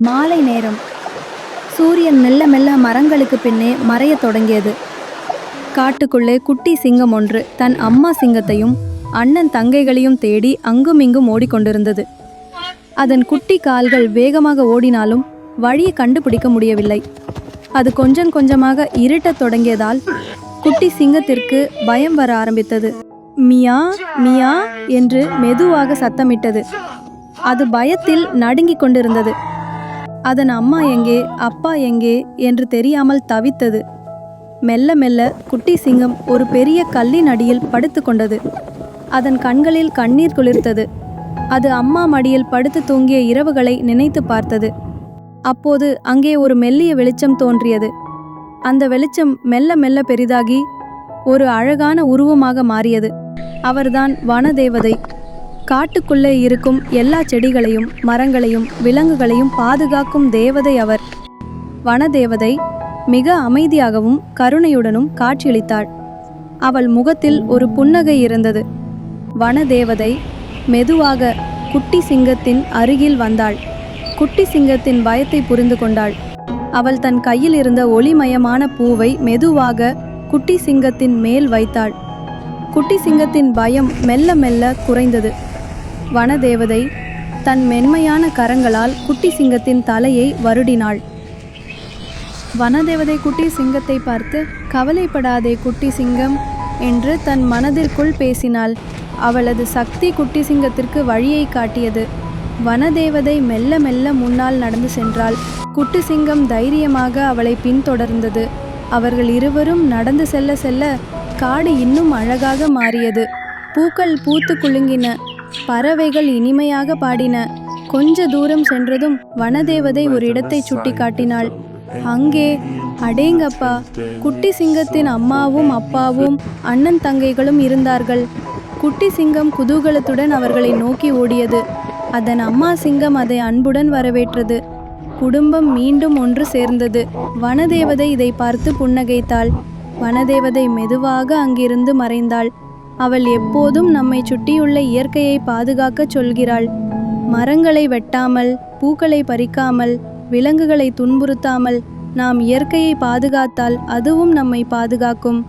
மாலை நேரம். சூரியன் மெல்ல மெல்ல மரங்களுக்கு பின்னே மறையத் தொடங்கியது. காட்டுக்குள்ளே குட்டி சிங்கம் ஒன்று தன் அம்மா சிங்கத்தையும் அண்ணன் தங்கைகளையும் தேடி அங்குமிங்கும் ஓடிக்கொண்டிருந்தது. அதன் குட்டி கால்கள் வேகமாக ஓடினாலும் வழியை கண்டுபிடிக்க முடியவில்லை. அது கொஞ்சம் கொஞ்சமாக இருட்டத் தொடங்கியதால் குட்டி சிங்கத்திற்கு பயம் வர ஆரம்பித்தது. மியா மியா என்று மெதுவாக சத்தமிட்டது. அது பயத்தில் நடுங்கிக் கொண்டிருந்தது. அதன் அம்மா எங்கே, அப்பா எங்கே என்று தெரியாமல் தவித்தது. மெல்ல மெல்ல குட்டி சிங்கம் ஒரு பெரிய கல்லின் அடியில் படுத்து கொண்டது. அதன் கண்களில் கண்ணீர் குளிர்த்தது. அது அம்மா மடியில் படுத்து தூங்கிய இரவுகளை நினைத்து பார்த்தது. அப்போது அங்கே ஒரு மெல்லிய வெளிச்சம் தோன்றியது. அந்த வெளிச்சம் மெல்ல மெல்ல பெரிதாகி ஒரு அழகான உருவமாக மாறியது. அவர்தான் வனதேவதை. காட்டுக்குள்ளே இருக்கும் எல்லா செடிகளையும் மரங்களையும் விலங்குகளையும் பாதுகாக்கும் தேவதை அவர். வனதேவதை மிக அமைதியாகவும் கருணையுடனும் காட்சியளித்தாள். அவள் முகத்தில் ஒரு புன்னகை இருந்தது. வனதேவதை மெதுவாக குட்டி சிங்கத்தின் அருகில் வந்தாள். குட்டி சிங்கத்தின் பயத்தை புரிந்து கொண்டாள். அவள் தன் கையில் இருந்த ஒளிமயமான பூவை மெதுவாக குட்டி சிங்கத்தின் மேல் வைத்தாள். குட்டி சிங்கத்தின் பயம் மெல்ல மெல்ல குறைந்தது. வனதேவதை தன் மென்மையான கரங்களால் குட்டி சிங்கத்தின் தலையை வருடினாள். வனதேவதை குட்டி சிங்கத்தை பார்த்து, "கவலைப்படாதே குட்டி சிங்கம்" என்று தன் மனதிற்குள் பேசினாள். அவளது சக்தி குட்டி சிங்கத்திற்கு வழியை காட்டியது. வனதேவதை மெல்ல மெல்ல முன்னால் நடந்து சென்றாள். குட்டி சிங்கம் தைரியமாக அவளை பின்தொடர்ந்தது. அவர்கள் இருவரும் நடந்து செல்ல செல்ல காடு இன்னும் அழகாக மாறியது. பூக்கள் பூத்து குலுங்கின. பறவைகள் இனிமையாக பாடின. கொஞ்ச தூரம் சென்றதும் வனதேவதை ஒரு இடத்தை சுட்டி காட்டினாள். அங்கே, அடேங்கப்பா, குட்டி சிங்கத்தின் அம்மாவும் அப்பாவும் அண்ணன் தங்கைகளும் இருந்தார்கள். குட்டி சிங்கம் குதூகலத்துடன் அவர்களை நோக்கி ஓடியது. அதன் அம்மா சிங்கம் அதை அன்புடன் வரவேற்றது. குடும்பம் மீண்டும் ஒன்று சேர்ந்தது. வனதேவதை இதை பார்த்து புன்னகைத்தாள். வனதேவதை மெதுவாக அங்கிருந்து மறைந்தாள். அவள் எப்போதும் நம்மை சுற்றியுள்ள இயற்கையை பாதுகாக்கச் சொல்கிறாள். மரங்களை வெட்டாமல், பூக்களை பறிக்காமல், விலங்குகளை துன்புறுத்தாமல் நாம் இயற்கையை பாதுகாத்தால் அதுவும் நம்மை பாதுகாக்கும்.